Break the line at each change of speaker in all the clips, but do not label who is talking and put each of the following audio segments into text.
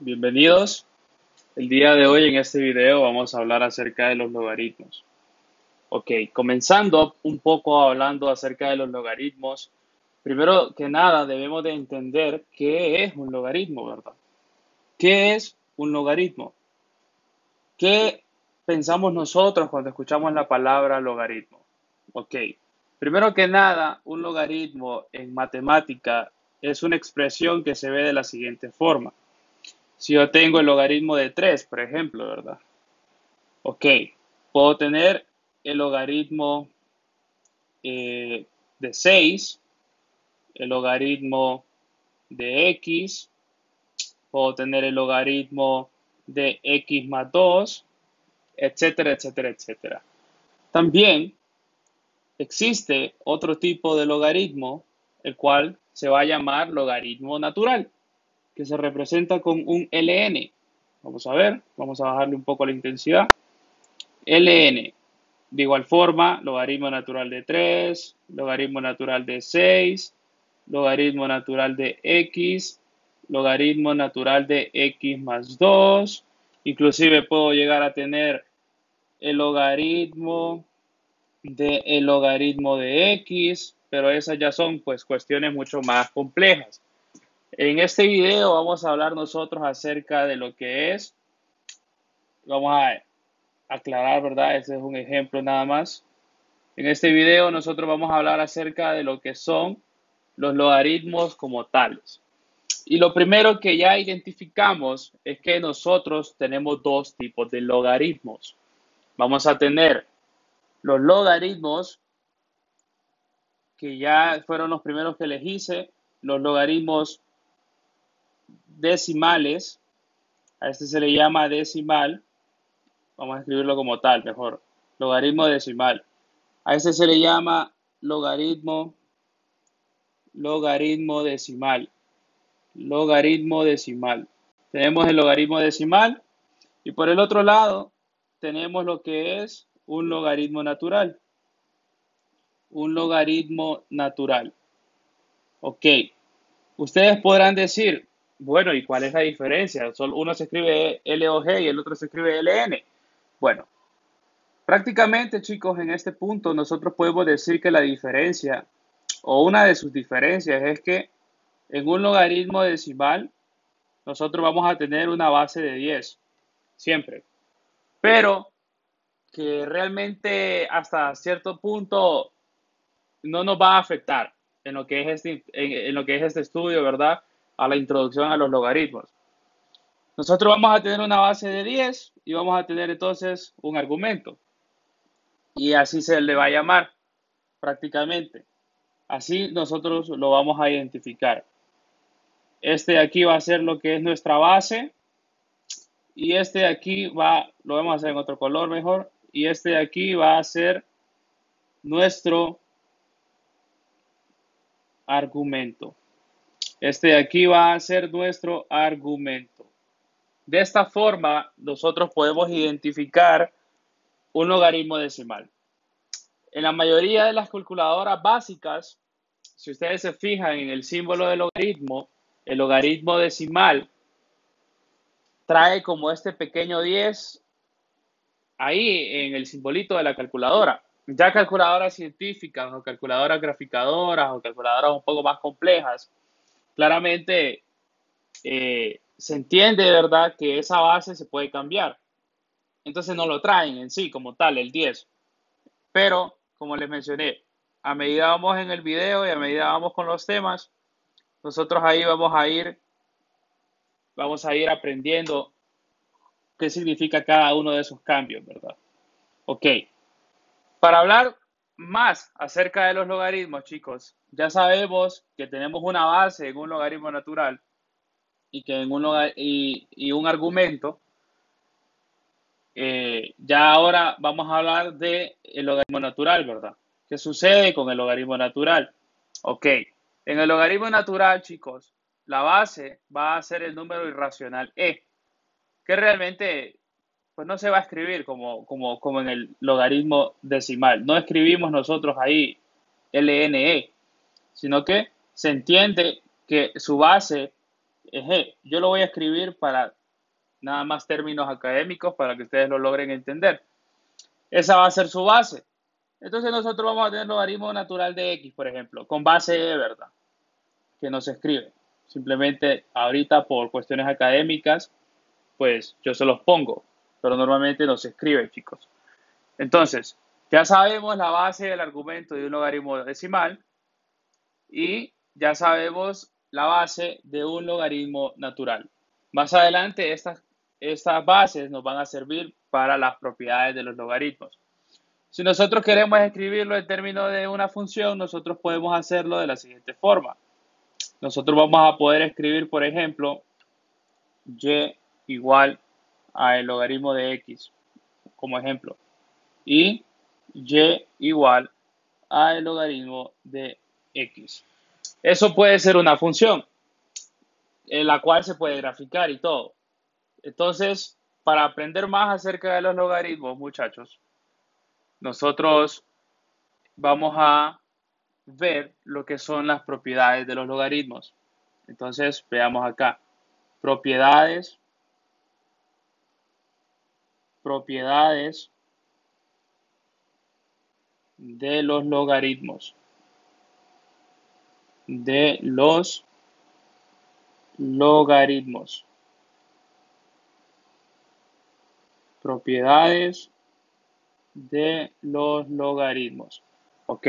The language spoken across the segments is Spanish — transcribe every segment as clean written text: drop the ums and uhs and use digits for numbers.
Bienvenidos. El día de hoy en este video vamos a hablar acerca de los logaritmos. Ok, comenzando un poco hablando acerca de los logaritmos. Primero que nada debemos de entender qué es un logaritmo, ¿verdad? ¿Qué es un logaritmo? ¿Qué pensamos nosotros cuando escuchamos la palabra logaritmo? Ok, primero que nada, un logaritmo en matemática es una expresión que se ve de la siguiente forma. Si yo tengo el logaritmo de 3, por ejemplo, ¿verdad? Ok, puedo tener el logaritmo de 6, el logaritmo de x, puedo tener el logaritmo de x más 2, etcétera, etcétera, etcétera. También existe otro tipo de logaritmo, el cual se va a llamar logaritmo natural, que se representa con un ln. Vamos a ver, vamos a bajarle un poco la intensidad. ln. De igual forma, logaritmo natural de 3, logaritmo natural de 6, logaritmo natural de x, logaritmo natural de x más 2. Inclusive puedo llegar a tener el logaritmo de x, pero esas ya son pues cuestiones mucho más complejas. En este video vamos a hablar nosotros acerca de lo que es, vamos a aclarar, ¿verdad? Este es un ejemplo nada más. En este video nosotros vamos a hablar acerca de lo que son los logaritmos como tales. Y lo primero que ya identificamos es que nosotros tenemos dos tipos de logaritmos. Vamos a tener los logaritmos que ya fueron los primeros que les hice, los logaritmos decimales. A este se le llama decimal. Vamos a escribirlo como tal, mejor. Logaritmo decimal. A este se le llama logaritmo decimal. Logaritmo decimal. Tenemos el logaritmo decimal y por el otro lado tenemos lo que es un logaritmo natural. Un logaritmo natural. Ok. Ustedes podrán decir, bueno, ¿y cuál es la diferencia? Solo uno se escribe LOG y el otro se escribe LN. Bueno, prácticamente, chicos, en este punto nosotros podemos decir que la diferencia o una de sus diferencias es que en un logaritmo decimal nosotros vamos a tener una base de 10, siempre. Pero que realmente hasta cierto punto no nos va a afectar en lo que es en lo que es este estudio, ¿verdad? A la introducción a los logaritmos. Nosotros vamos a tener una base de 10 y vamos a tener entonces un argumento. Y así se le va a llamar prácticamente. Así nosotros lo vamos a identificar. Este de aquí va a ser lo que es nuestra base. Y este de aquí lo vamos a hacer en otro color mejor. Y este de aquí va a ser nuestro argumento. Este de aquí va a ser nuestro argumento. De esta forma, nosotros podemos identificar un logaritmo decimal. En la mayoría de las calculadoras básicas, si ustedes se fijan en el símbolo del logaritmo, el logaritmo decimal trae como este pequeño 10 ahí en el simbolito de la calculadora. Ya calculadoras científicas o calculadoras graficadoras o calculadoras un poco más complejas, claramente se entiende, ¿verdad?, que esa base se puede cambiar. Entonces no lo traen en sí como tal, el 10. Pero, como les mencioné, a medida vamos en el video y a medida vamos con los temas, nosotros ahí vamos a ir aprendiendo qué significa cada uno de esos cambios, ¿verdad? Ok, para hablar más acerca de los logaritmos, chicos, ya sabemos que tenemos una base en un logaritmo natural y que y un argumento. Ya ahora vamos a hablar del logaritmo natural, ¿verdad? ¿Qué sucede con el logaritmo natural? Ok, en el logaritmo natural, chicos, la base va a ser el número irracional que realmente pues no se va a escribir como en el logaritmo decimal. No escribimos nosotros ahí LNE, sino que se entiende que su base yo lo voy a escribir para nada más términos académicos para que ustedes lo logren entender. Esa va a ser su base. Entonces nosotros vamos a tener logaritmo natural de x, por ejemplo, con base e, ¿verdad? Que no se escribe. Simplemente ahorita por cuestiones académicas, pues yo se los pongo, pero normalmente no se escribe, chicos. Entonces, ya sabemos la base del argumento de un logaritmo decimal y ya sabemos la base de un logaritmo natural. Más adelante estas bases nos van a servir para las propiedades de los logaritmos. Si nosotros queremos escribirlo en términos de una función, nosotros podemos hacerlo de la siguiente forma. Nosotros vamos a poder escribir, por ejemplo, y igual a el logaritmo de x, como ejemplo, y y igual a el logaritmo de x. Eso puede ser una función en la cual se puede graficar y todo. Entonces, para aprender más acerca de los logaritmos, muchachos, nosotros vamos a ver lo que son las propiedades de los logaritmos. Entonces, veamos acá. Propiedades de los logaritmos. De los logaritmos. Propiedades de los logaritmos. Ok.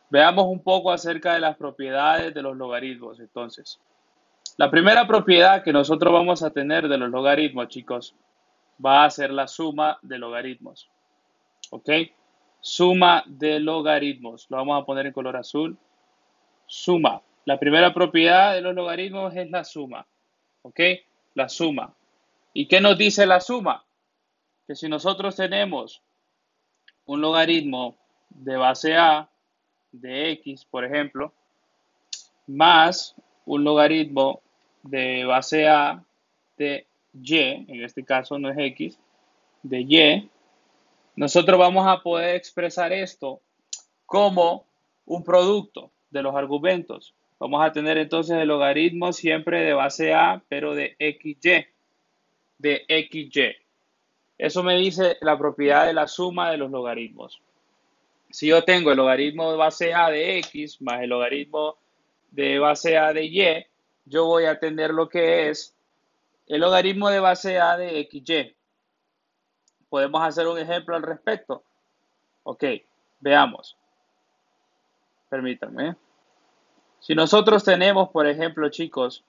Veamos un poco acerca de las propiedades de los logaritmos. Entonces, la primera propiedad que nosotros vamos a tener de los logaritmos, chicos, va a ser la suma de logaritmos. ¿Ok? Suma de logaritmos. Lo vamos a poner en color azul. Suma. La primera propiedad de los logaritmos es la suma. ¿Ok? La suma. ¿Y qué nos dice la suma? Que si nosotros tenemos un logaritmo de base a de x, por ejemplo, más un logaritmo de base a de y, en este caso no es x, de y, nosotros vamos a poder expresar esto como un producto de los argumentos. Vamos a tener entonces el logaritmo siempre de base a, pero de xy, de xy. Eso me dice la propiedad de la suma de los logaritmos. Si yo tengo el logaritmo de base a de x más el logaritmo de base a de y, yo voy a tener lo que es el logaritmo de base a de xy. Podemos hacer un ejemplo al respecto. Ok, veamos. Permítanme. Si nosotros tenemos, por ejemplo, chicos,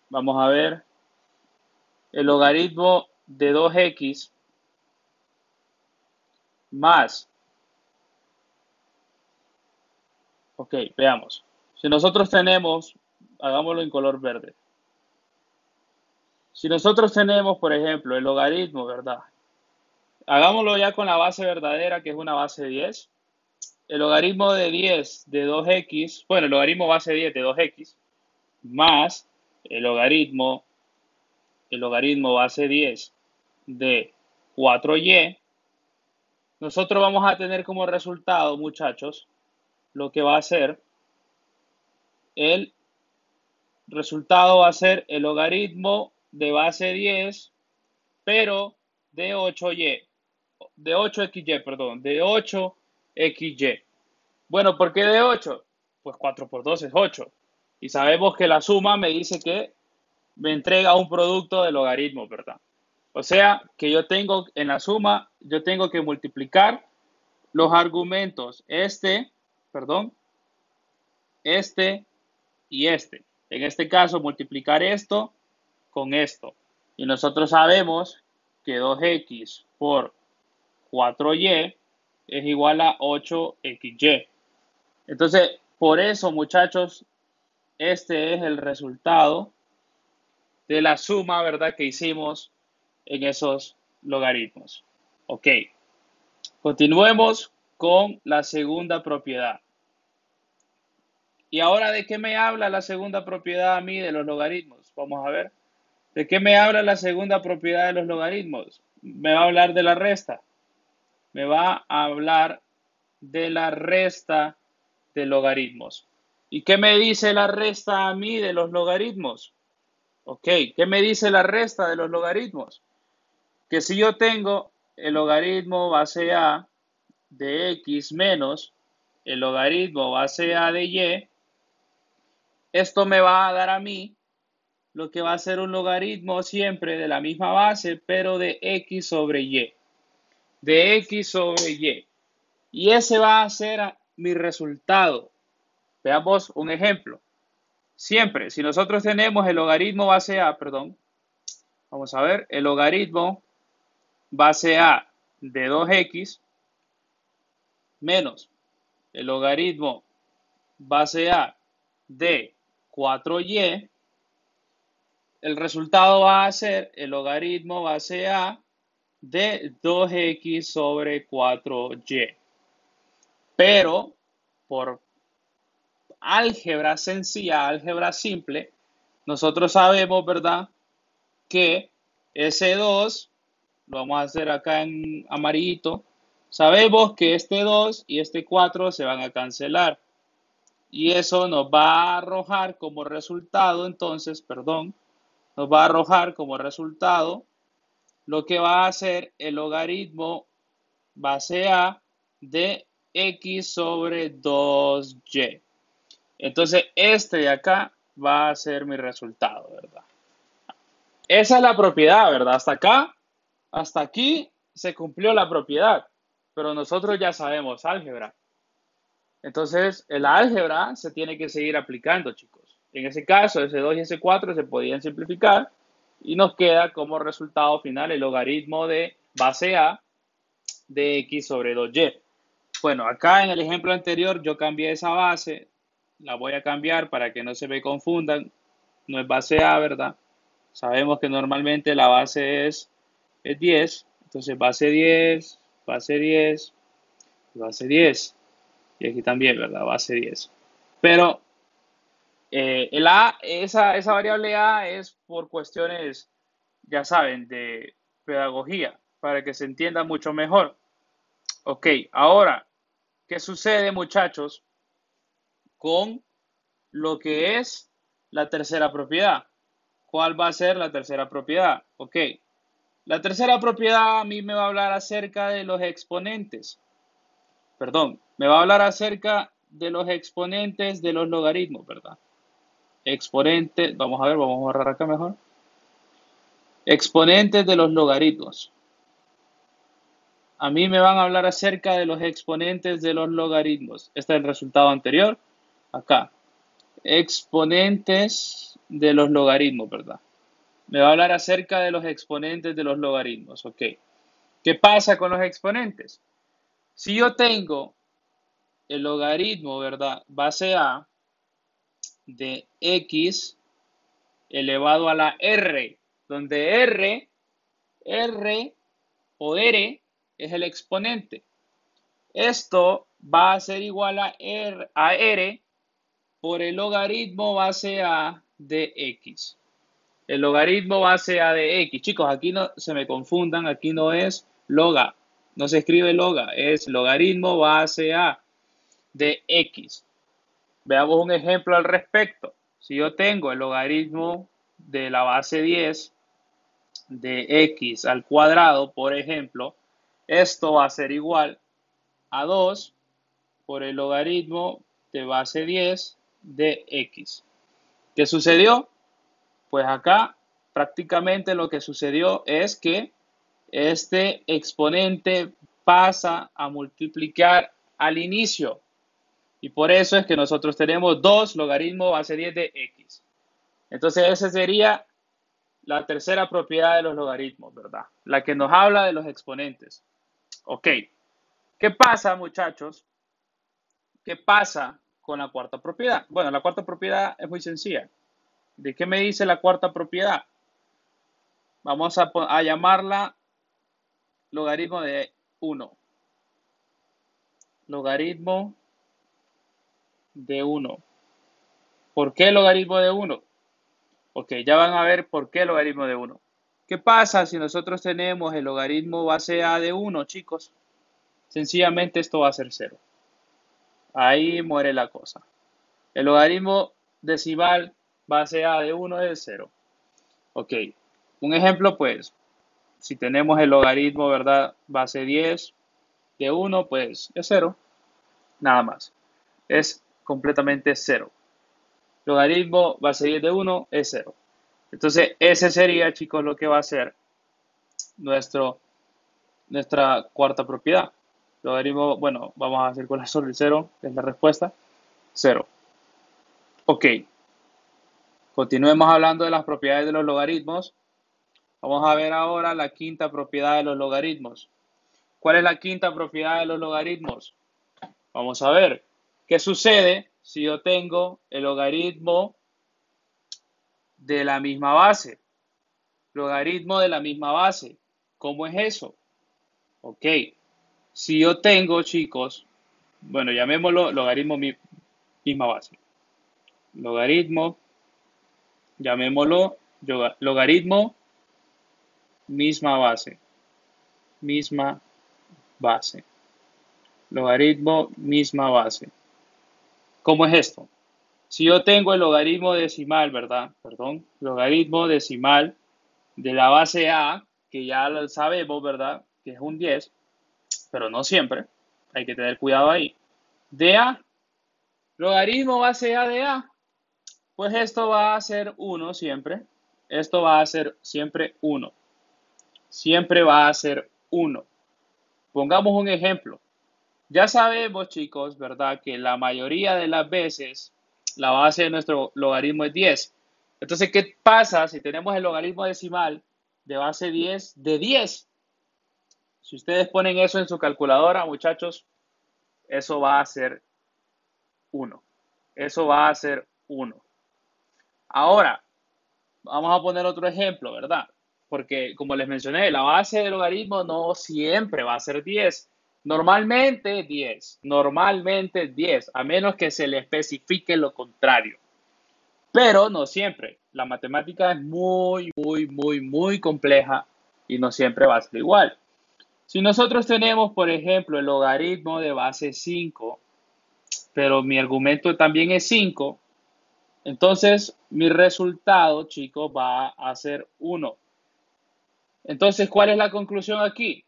vamos a ver, el logaritmo de 2x más, ok, veamos. Si nosotros tenemos, hagámoslo en color verde. Si nosotros tenemos, por ejemplo, el logaritmo, ¿verdad? Hagámoslo ya con la base verdadera, que es una base 10. El logaritmo de 10 de 2x, bueno, el logaritmo base 10 de 2x, más el logaritmo base 10 de 4y, nosotros vamos a tener como resultado, muchachos, lo que va a ser el resultado va a ser el logaritmo de base 10, pero de 8y, de 8xy, perdón, de 8xy. Bueno, ¿por qué de 8? Pues 4 por 2 es 8. Y sabemos que la suma me dice que me entrega un producto de logaritmo, ¿verdad? O sea, que yo tengo en la suma, yo tengo que multiplicar los argumentos, perdón, este y este. En este caso, multiplicar esto con esto. Y nosotros sabemos que 2x por 4y es igual a 8xy. Entonces, por eso, muchachos, este es el resultado de la suma, ¿verdad?, que hicimos en esos logaritmos. Ok. Continuemos con la segunda propiedad. ¿Y ahora de qué me habla la segunda propiedad a mí de los logaritmos? Vamos a ver. ¿De qué me habla la segunda propiedad de los logaritmos? Me va a hablar de la resta. Me va a hablar de la resta de logaritmos. ¿Y qué me dice la resta a mí de los logaritmos? Ok, ¿qué me dice la resta de los logaritmos? Que si yo tengo el logaritmo base A de X menos el logaritmo base A de Y, esto me va a dar a mí lo que va a ser un logaritmo siempre de la misma base, pero de X sobre Y. De X sobre Y. Y ese va a ser mi resultado. Veamos un ejemplo. Siempre, si nosotros tenemos el logaritmo base A, perdón, vamos a ver, el logaritmo base A de 2X menos el logaritmo base A de 4Y, el resultado va a ser el logaritmo base A de 2X sobre 4Y. Pero por álgebra sencilla, álgebra simple, nosotros sabemos, ¿verdad?, que ese 2, lo vamos a hacer acá en amarillito, sabemos que este 2 y este 4 se van a cancelar. Y eso nos va a arrojar como resultado, entonces, perdón, nos va a arrojar como resultado lo que va a ser el logaritmo base A de X sobre 2Y. Entonces, este de acá va a ser mi resultado, ¿verdad? Esa es la propiedad, ¿verdad? Hasta acá, hasta aquí se cumplió la propiedad, pero nosotros ya sabemos álgebra. Entonces, el álgebra se tiene que seguir aplicando, chicos. En ese caso, ese 2 y ese 4 se podían simplificar y nos queda como resultado final el logaritmo de base A de X sobre 2Y. Bueno, acá en el ejemplo anterior yo cambié esa base, la voy a cambiar para que no se me confundan, no es base A, ¿verdad? Sabemos que normalmente la base es 10, entonces base 10, base 10, base 10, y aquí también, ¿verdad? Base 10. Pero el A, esa variable A es por cuestiones, ya saben, de pedagogía, para que se entienda mucho mejor. Ok, ahora, ¿qué sucede, muchachos, con lo que es la tercera propiedad? ¿Cuál va a ser la tercera propiedad? Ok, la tercera propiedad a mí me va a hablar acerca de los exponentes. Perdón, me va a hablar acerca de los exponentes de los logaritmos, ¿verdad? Exponentes, vamos a ver, vamos a borrar acá mejor. Exponentes de los logaritmos. A mí me van a hablar acerca de los exponentes de los logaritmos. Este es el resultado anterior. Acá. Exponentes de los logaritmos, ¿verdad? Me va a hablar acerca de los exponentes de los logaritmos. Ok. ¿Qué pasa con los exponentes? Si yo tengo el logaritmo, ¿verdad? Base A de X elevado a la R, donde R o R es el exponente. Esto va a ser igual a R por el logaritmo base A de X. El logaritmo base A de X. Chicos, aquí no se me confundan, aquí no es loga. No se escribe loga, es logaritmo base A de X. Veamos un ejemplo al respecto. Si yo tengo el logaritmo de la base 10 de X al cuadrado, por ejemplo, esto va a ser igual a 2 por el logaritmo de base 10 de X. ¿Qué sucedió? Pues acá prácticamente lo que sucedió es que este exponente pasa a multiplicar al inicio. Y por eso es que nosotros tenemos 2 logaritmo base 10 de X. Entonces esa sería la tercera propiedad de los logaritmos, ¿verdad? La que nos habla de los exponentes. Ok. ¿Qué pasa, muchachos? ¿Qué pasa con la cuarta propiedad? Bueno, la cuarta propiedad es muy sencilla. ¿De qué me dice la cuarta propiedad? Vamos a llamarla logaritmo de 1. Logaritmo de 1. ¿Por qué logaritmo de 1? Ok, ya van a ver por qué logaritmo de 1. ¿Qué pasa si nosotros tenemos el logaritmo base A de 1, chicos? Sencillamente esto va a ser 0. Ahí muere la cosa. El logaritmo decimal base A de 1 es 0. Ok, un ejemplo pues, si tenemos el logaritmo, ¿verdad? Base 10 de 1, pues es 0, nada más. Es completamente 0. Logaritmo base 10 de 1 es 0. Entonces, ese sería, chicos, lo que va a ser nuestro, nuestra cuarta propiedad. Logaritmo, bueno, vamos a hacer con la sobre el 0, es la respuesta, 0. Ok, continuemos hablando de las propiedades de los logaritmos. Vamos a ver ahora la quinta propiedad de los logaritmos. ¿Cuál es la quinta propiedad de los logaritmos? Vamos a ver, ¿qué sucede si yo tengo el logaritmo de la misma base? Logaritmo de la misma base. ¿Cómo es eso? Ok, si yo tengo, chicos, bueno, llamémoslo logaritmo misma base. Logaritmo, llamémoslo logaritmo misma base. Misma base. Logaritmo misma base. ¿Cómo es esto? Si yo tengo el logaritmo decimal, ¿verdad? Perdón, logaritmo decimal de la base A, que ya lo sabemos, ¿verdad? Que es un 10, pero no siempre. Hay que tener cuidado ahí. De A, logaritmo base A de A. Pues esto va a ser 1 siempre. Esto va a ser siempre 1. Siempre va a ser 1. Pongamos un ejemplo. Ya sabemos, chicos, ¿verdad? Que la mayoría de las veces la base de nuestro logaritmo es 10. Entonces, ¿qué pasa si tenemos el logaritmo decimal de base 10 de 10? Si ustedes ponen eso en su calculadora, muchachos, eso va a ser 1. Eso va a ser 1. Ahora, vamos a poner otro ejemplo, ¿verdad? Porque, como les mencioné, la base del logaritmo no siempre va a ser 10. Normalmente 10. Normalmente 10, a menos que se le especifique lo contrario. Pero no siempre. La matemática es muy compleja y no siempre va a ser igual. Si nosotros tenemos, por ejemplo, el logaritmo de base 5, pero mi argumento también es 5, entonces mi resultado, chicos, va a ser 1. Entonces, ¿cuál es la conclusión aquí?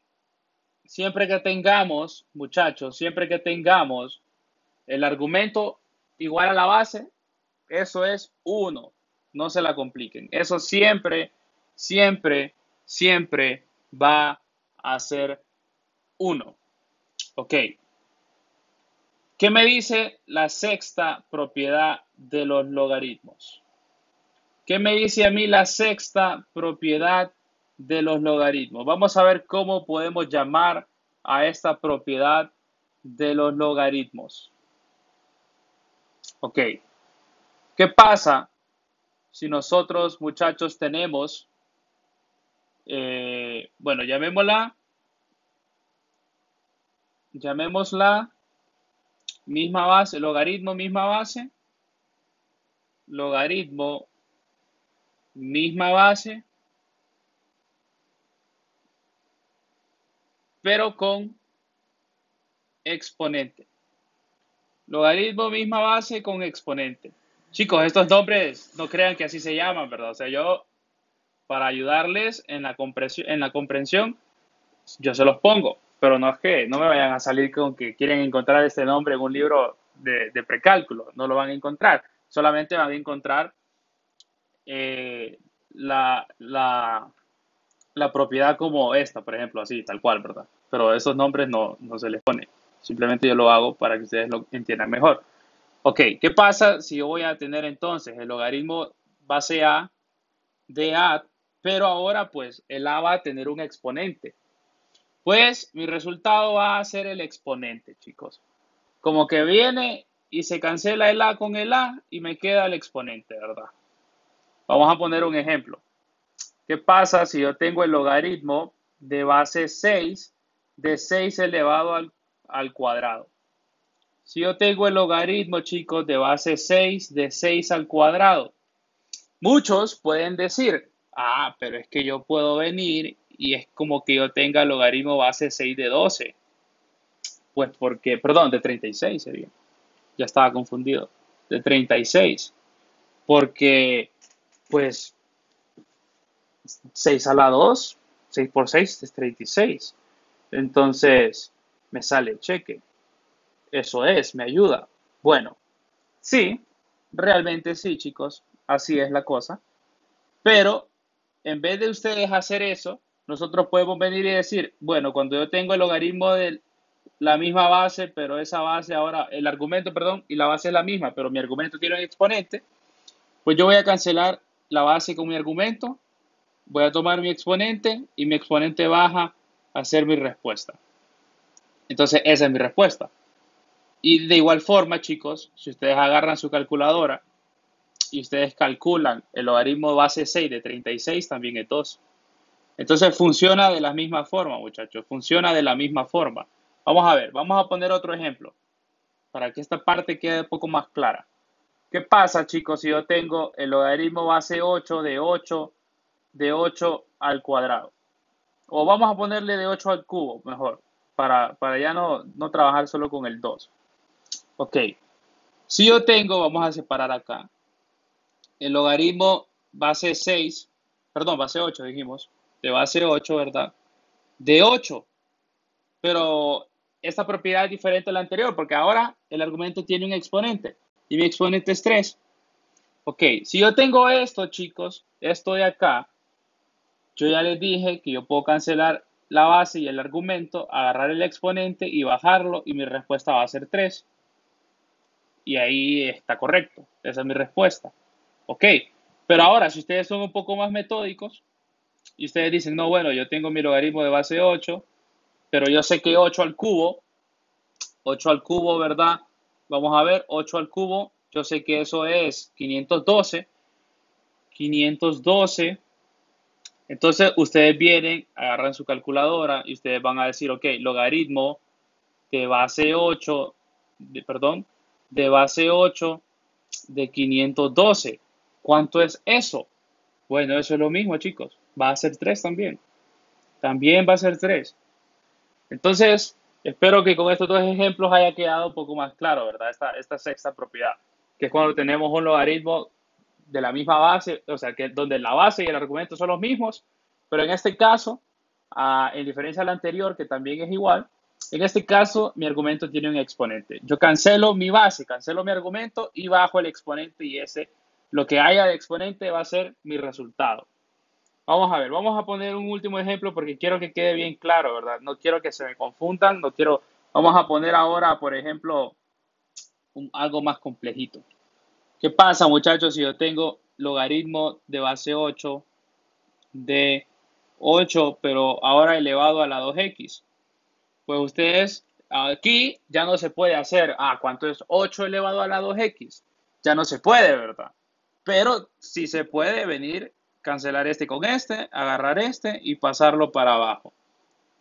Siempre que tengamos, muchachos, siempre que tengamos el argumento igual a la base, eso es 1. No se la compliquen. Eso siempre va a ser 1. Ok. ¿Qué me dice la sexta propiedad de los logaritmos? ¿Qué me dice a mí la sexta propiedad de los logaritmos? Vamos a ver cómo podemos llamar a esta propiedad de los logaritmos. Ok. ¿Qué pasa si nosotros, muchachos, tenemos, bueno, llamémosla misma base, logaritmo misma base, logaritmo misma base, pero con exponente. Logaritmo misma base con exponente. Chicos, estos nombres no crean que así se llaman, ¿verdad? O sea, yo, para ayudarles en la comprensión, yo se los pongo, pero no es que no me vayan a salir con que quieren encontrar este nombre en un libro de precálculo, no lo van a encontrar, solamente van a encontrar eh, la, la, la propiedad como esta, por ejemplo, así, tal cual, ¿verdad? Pero esos nombres no se les pone, simplemente yo lo hago para que ustedes lo entiendan mejor. Ok, ¿qué pasa si yo voy a tener entonces el logaritmo base A de A, pero ahora pues el A va a tener un exponente? Pues mi resultado va a ser el exponente, chicos. Como que viene y se cancela el A con el A y me queda el exponente, ¿verdad? Vamos a poner un ejemplo. ¿Qué pasa si yo tengo el logaritmo de base 6 de 6 elevado al cuadrado? Si yo tengo el logaritmo, chicos, de base 6 de 6 al cuadrado, muchos pueden decir, pero es que yo puedo venir y es como que yo tenga el logaritmo base 6 de 12. Pues porque, perdón, de 36 sería. Ya estaba confundido. de 36. Porque, pues, 6 a la 2, 6 por 6 es 36. Entonces, me sale el cheque. Eso es, me ayuda. Bueno, sí, realmente sí, chicos. Así es la cosa. Pero en vez de ustedes hacer eso, nosotros podemos venir y decir, bueno, cuando yo tengo el logaritmo de la misma base, pero esa base ahora, el argumento, perdón, y la base es la misma, pero mi argumento tiene un exponente, pues yo voy a cancelar la base con mi argumento, voy a tomar mi exponente y mi exponente baja a ser mi respuesta. Entonces, esa es mi respuesta. Y de igual forma, chicos, si ustedes agarran su calculadora y ustedes calculan el logaritmo base 6 de 36, también es 2. Entonces funciona de la misma forma, muchachos. Funciona de la misma forma. Vamos a ver, vamos a poner otro ejemplo para que esta parte quede un poco más clara. ¿Qué pasa, chicos, si yo tengo el logaritmo base 8 de 8 al cuadrado? O vamos a ponerle de 8 al cubo, mejor, para ya no trabajar solo con el 2. Ok, si yo tengo, vamos a separar acá, el logaritmo base 6, perdón, base 8 dijimos, de base 8, ¿verdad? De 8, pero esta propiedad es diferente a la anterior porque ahora el argumento tiene un exponente y mi exponente es 3. Ok, si yo tengo esto, chicos, esto de acá, yo ya les dije que yo puedo cancelar la base y el argumento, agarrar el exponente y bajarlo y mi respuesta va a ser 3. Y ahí está correcto, esa es mi respuesta. Ok, pero ahora si ustedes son un poco más metódicos y ustedes dicen, no, bueno, yo tengo mi logaritmo de base 8, pero yo sé que 8 al cubo, ¿verdad? Vamos a ver, 8 al cubo, yo sé que eso es 512. 512. Entonces, ustedes vienen, agarran su calculadora y ustedes van a decir, ok, logaritmo de base 8, perdón, de base 8 de 512. ¿Cuánto es eso? Bueno, eso es lo mismo, chicos. Va a ser 3 también. También va a ser 3. Entonces, espero que con estos dos ejemplos haya quedado un poco más claro, ¿verdad? Esta sexta propiedad, que es cuando tenemos un logaritmo de la misma base, o sea, que donde la base y el argumento son los mismos, pero en este caso, en diferencia a la anterior, que también es igual, en este caso mi argumento tiene un exponente. Yo cancelo mi base, cancelo mi argumento y bajo el exponente y ese, lo que haya de exponente va a ser mi resultado. Vamos a ver, vamos a poner un último ejemplo porque quiero que quede bien claro, ¿verdad? No quiero que se me confundan, no quiero. Vamos a poner ahora, por ejemplo, algo más complejito. ¿Qué pasa, muchachos, si yo tengo logaritmo de base 8 de 8, pero ahora elevado a la 2x? Pues ustedes, aquí ya no se puede hacer, ¿cuánto es 8 elevado a la 2x? Ya no se puede, ¿verdad? Pero sí se puede venir, cancelar este con este, agarrar este y pasarlo para abajo.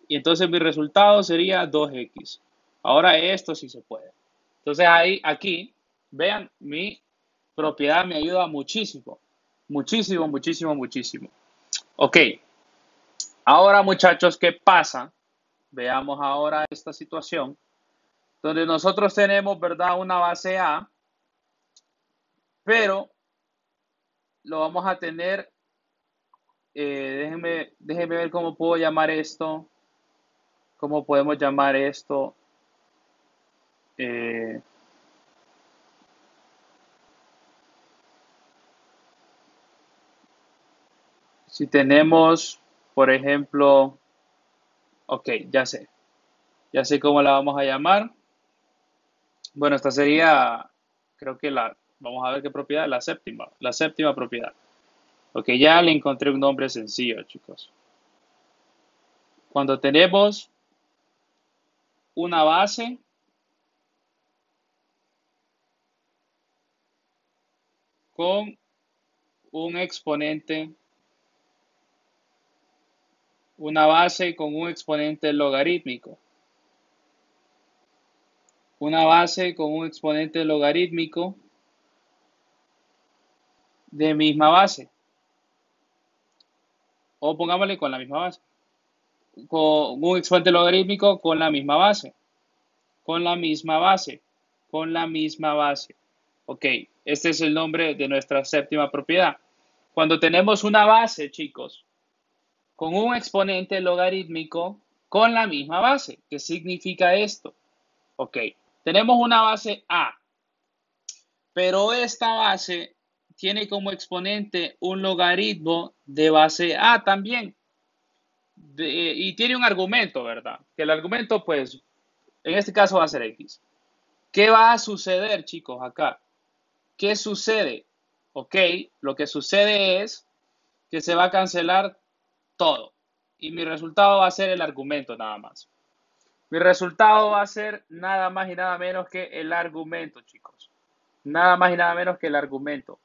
Y entonces mi resultado sería 2x. Ahora esto sí se puede. Entonces ahí, aquí, vean, mi propiedad me ayuda muchísimo. Muchísimo, muchísimo, muchísimo. Ok. Ahora, muchachos, ¿qué pasa? Veamos ahora esta situación donde nosotros tenemos, ¿verdad? Una base A, pero lo vamos a tener, déjenme ver cómo puedo llamar esto, cómo podemos llamar esto. Eh, si tenemos, por ejemplo, ok, ya sé cómo la vamos a llamar. Bueno, esta sería, creo que vamos a ver qué propiedad, la séptima propiedad. Ok, ya le encontré un nombre sencillo, chicos. Cuando tenemos una base con un exponente, una base con un exponente logarítmico, una base con un exponente logarítmico de misma base, o pongámosle con la misma base, con un exponente logarítmico con la misma base, con la misma base, con la misma base. Ok, este es el nombre de nuestra séptima propiedad. Cuando tenemos una base, chicos, con un exponente logarítmico con la misma base. ¿Qué significa esto? Ok, tenemos una base A, pero esta base tiene como exponente un logaritmo de base A también. Y tiene un argumento, ¿verdad? Que el argumento, pues, en este caso va a ser X. ¿Qué va a suceder, chicos, acá? ¿Qué sucede? Ok, lo que sucede es que se va a cancelar todo. Y mi resultado va a ser el argumento nada más. Mi resultado va a ser nada más y nada menos que el argumento, chicos. Nada más y nada menos que el argumento.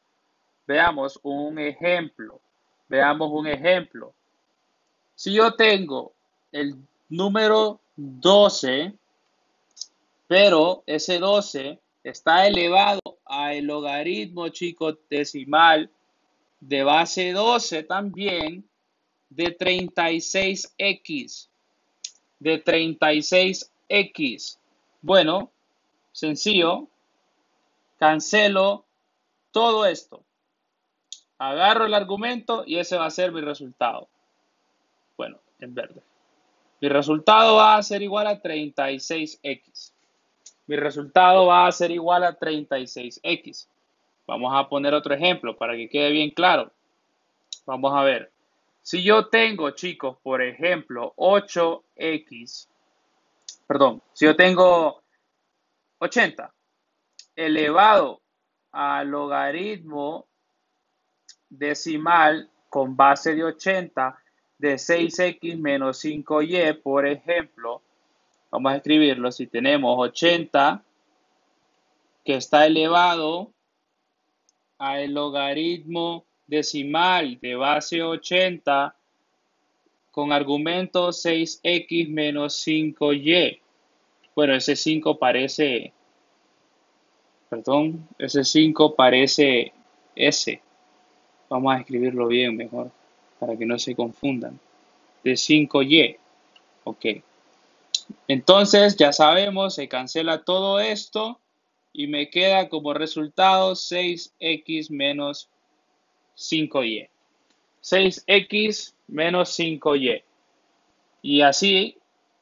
Veamos un ejemplo. Veamos un ejemplo. Si yo tengo el número 12, pero ese 12 está elevado al logaritmo, chicos, decimal de base 12 también de 36x. De 36x. Bueno, sencillo, cancelo todo esto. Agarro el argumento y ese va a ser mi resultado. Bueno, en verde. Mi resultado va a ser igual a 36x. Mi resultado va a ser igual a 36x. Vamos a poner otro ejemplo para que quede bien claro. Vamos a ver. Si yo tengo, chicos, por ejemplo, 8x, perdón, si yo tengo 80 elevado al logaritmo decimal con base de 80 de 6x menos 5y, por ejemplo, vamos a escribirlo, si tenemos 80 que está elevado al logaritmo decimal de base 80 con argumento 6x menos 5y. Bueno, ese 5 parece, perdón, ese 5 parece S. Vamos a escribirlo bien mejor, para que no se confundan. De 5y. Ok. Entonces, ya sabemos, se cancela todo esto y me queda como resultado 6x menos 5y. 6x menos 5y. Y así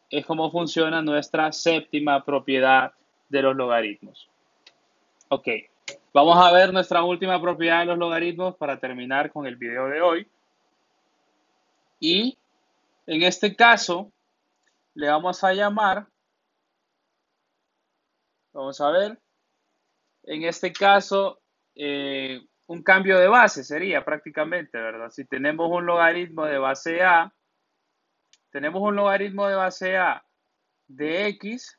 es como funciona nuestra séptima propiedad de los logaritmos. Ok, vamos a ver nuestra última propiedad de los logaritmos para terminar con el video de hoy. Y en este caso le vamos a llamar, vamos a ver, en este caso un cambio de base sería prácticamente, ¿verdad? Si tenemos un logaritmo de base A, tenemos un logaritmo de base A de X,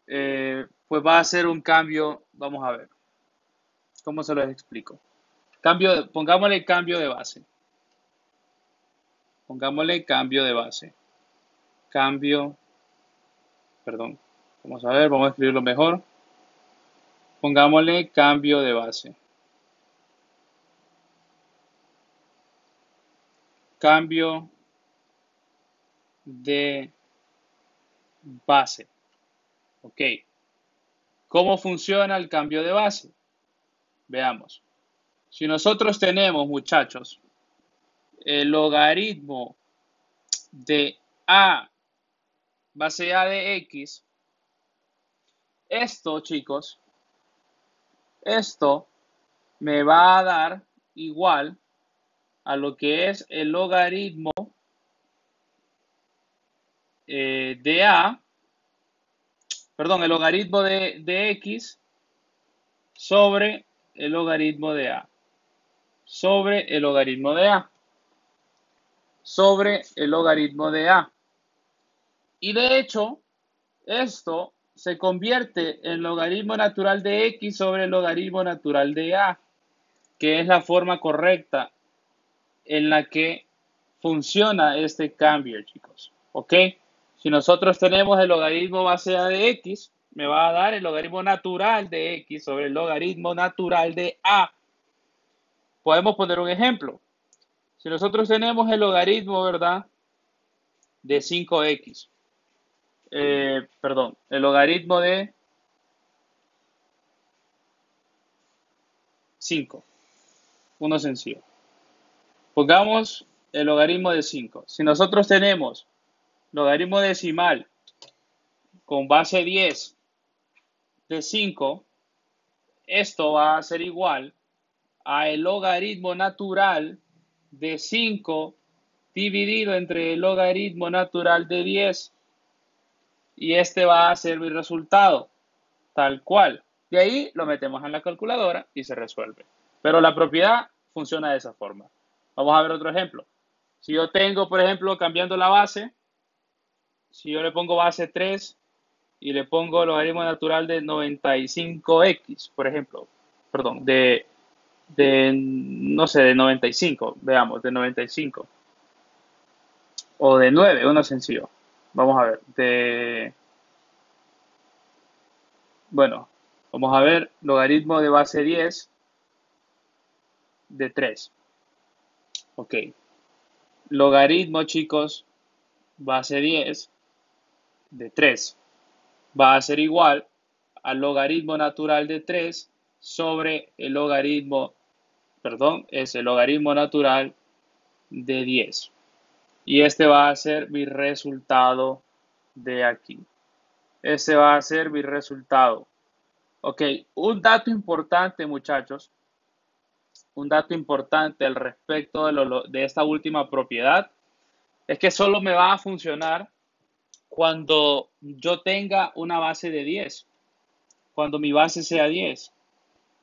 pues va a ser un cambio, vamos a ver, ¿cómo se los explico? Pongámosle cambio de base. Pongámosle cambio de base. Cambio, perdón, vamos a ver, vamos a escribirlo mejor. Pongámosle cambio de base. Cambio de base. Ok. ¿Cómo funciona el cambio de base? Veamos. Si nosotros tenemos, muchachos, el logaritmo de A base A de X, esto, chicos, esto me va a dar igual a lo que es el logaritmo de A, perdón, el logaritmo de X sobre el logaritmo de A, sobre el logaritmo de A, sobre el logaritmo de A. Y de hecho, esto se convierte en logaritmo natural de X sobre el logaritmo natural de A, que es la forma correcta en la que funciona este cambio, chicos. ¿Ok? Si nosotros tenemos el logaritmo base A de X, me va a dar el logaritmo natural de X sobre el logaritmo natural de A. Podemos poner un ejemplo. Si nosotros tenemos el logaritmo, ¿verdad? De 5x. Perdón, el logaritmo de 5. Uno sencillo. Pongamos el logaritmo de 5. Si nosotros tenemos logaritmo decimal con base 10 de 5, esto va a ser igual a el logaritmo natural de 5 dividido entre el logaritmo natural de 10. Y este va a ser mi resultado, tal cual. De ahí lo metemos en la calculadora y se resuelve. Pero la propiedad funciona de esa forma. Vamos a ver otro ejemplo. Si yo tengo, por ejemplo, cambiando la base, si yo le pongo base 3 y le pongo logaritmo natural de 95x, por ejemplo, perdón, no sé, de 95, veamos, de 95. O de 9, uno sencillo. Vamos a ver, bueno, vamos a ver logaritmo de base 10 de 3. Ok. Logaritmo, chicos, base 10 de 3 va a ser igual al logaritmo natural de 3 sobre el logaritmo, perdón, es el logaritmo natural de 10. Y este va a ser mi resultado de aquí. Este va a ser mi resultado. Ok, un dato importante, muchachos. Un dato importante al respecto de esta última propiedad es que solo me va a funcionar cuando yo tenga una base de 10. Cuando mi base sea 10.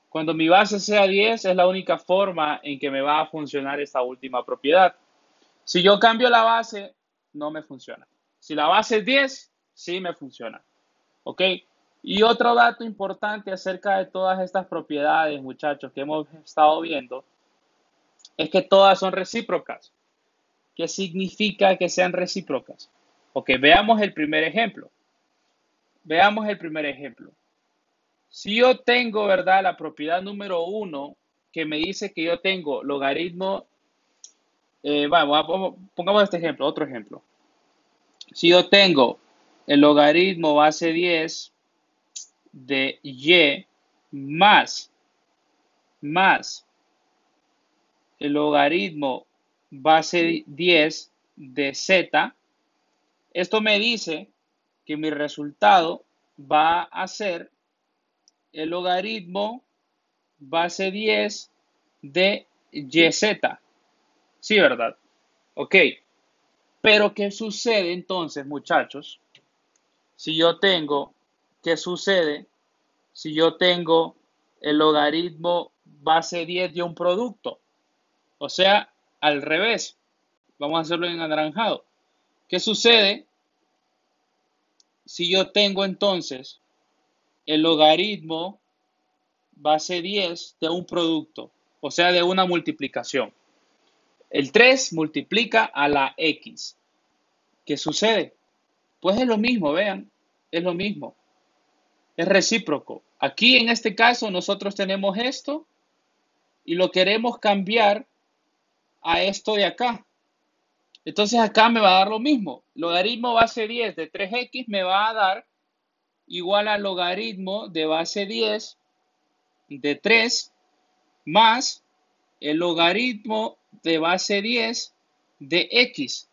Cuando mi base sea 10 es la única forma en que me va a funcionar esta última propiedad. Si yo cambio la base, no me funciona. Si la base es 10, sí me funciona. ¿Ok? Y otro dato importante acerca de todas estas propiedades, muchachos, que hemos estado viendo, es que todas son recíprocas. ¿Qué significa que sean recíprocas? Ok, veamos el primer ejemplo. Veamos el primer ejemplo. Si yo tengo, ¿verdad? La propiedad número 1 que me dice que yo tengo logaritmo, pongamos este ejemplo, otro ejemplo. Si yo tengo el logaritmo base 10 de y más el logaritmo base 10 de z, esto me dice que mi resultado va a ser el logaritmo base 10 de yz. Sí, ¿verdad? Ok. Pero ¿qué sucede entonces, muchachos? Si yo tengo, ¿qué sucede si yo tengo el logaritmo base 10 de un producto? O sea, al revés. Vamos a hacerlo en anaranjado. ¿Qué sucede si yo tengo entonces el logaritmo base 10 de un producto? O sea, de una multiplicación. El 3 multiplica a la x. ¿Qué sucede? Pues es lo mismo, vean, es lo mismo. Es recíproco. Aquí en este caso nosotros tenemos esto y lo queremos cambiar a esto de acá. Entonces acá me va a dar lo mismo. Logaritmo base 10 de 3x me va a dar igual al logaritmo de base 10 de 3 más el logaritmo de base 10 de x.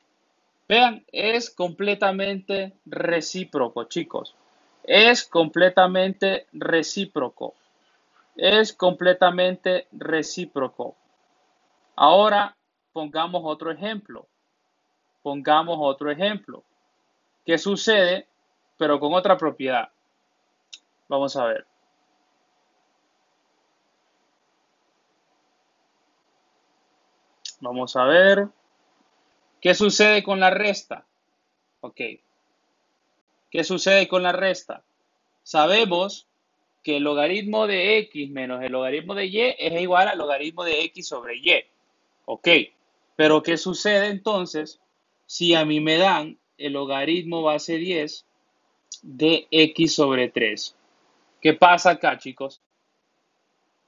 Vean, es completamente recíproco, chicos. Es completamente recíproco. Es completamente recíproco. Ahora pongamos otro ejemplo. Pongamos otro ejemplo. ¿Qué sucede? Pero con otra propiedad. Vamos a ver. Vamos a ver. ¿Qué sucede con la resta? Ok. ¿Qué sucede con la resta? Sabemos que el logaritmo de x menos el logaritmo de y es igual al logaritmo de x sobre y. Ok. Pero ¿qué sucede entonces si a mí me dan el logaritmo base 10 de x sobre 3? ¿Qué pasa acá, chicos?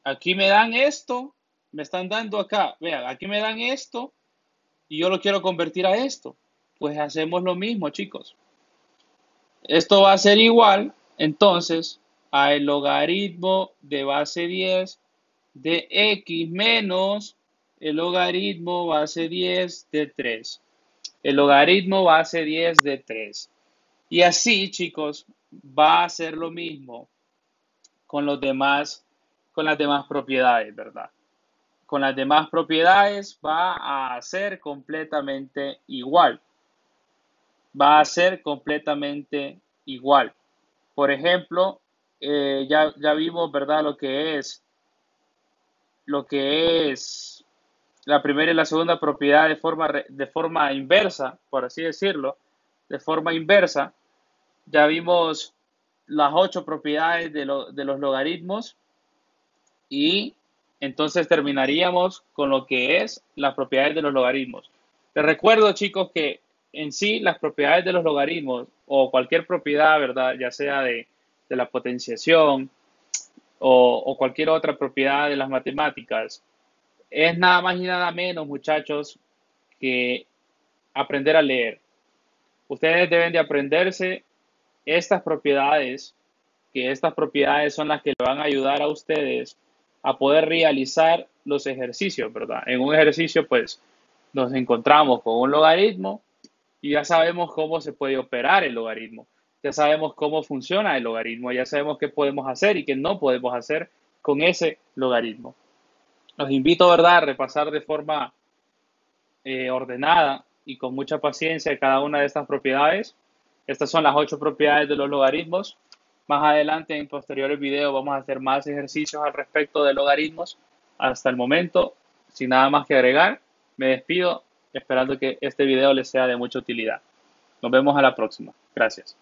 Aquí me dan esto, me están dando acá, vean, aquí me dan esto y yo lo quiero convertir a esto. Pues hacemos lo mismo, chicos. Esto va a ser igual, entonces, a el logaritmo de base 10 de x menos el logaritmo base 10 de 3. El logaritmo base 10 de 3. Y así, chicos, va a ser lo mismo con con las demás propiedades, ¿verdad? Con las demás propiedades va a ser completamente igual. Va a ser completamente igual. Por ejemplo, ya vimos, ¿verdad? Lo que es la primera y la segunda propiedad de forma inversa, por así decirlo, de forma inversa. Ya vimos las 8 propiedades de los logaritmos y entonces terminaríamos con lo que es las propiedades de los logaritmos. Les recuerdo, chicos, que en sí las propiedades de los logaritmos o cualquier propiedad, ¿verdad? Ya sea de la potenciación o cualquier otra propiedad de las matemáticas, es nada más y nada menos, muchachos, que aprender a leer. Ustedes deben de aprenderse estas propiedades, que estas propiedades son las que le van a ayudar a ustedes a poder realizar los ejercicios, ¿verdad? En un ejercicio, pues, nos encontramos con un logaritmo y ya sabemos cómo se puede operar el logaritmo. Ya sabemos cómo funciona el logaritmo, ya sabemos qué podemos hacer y qué no podemos hacer con ese logaritmo. Los invito, ¿verdad?, a repasar de forma ordenada y con mucha paciencia cada una de estas propiedades. Estas son las 8 propiedades de los logaritmos. Más adelante, en posteriores videos, vamos a hacer más ejercicios al respecto de logaritmos. Hasta el momento, sin nada más que agregar, me despido esperando que este video les sea de mucha utilidad. Nos vemos a la próxima. Gracias.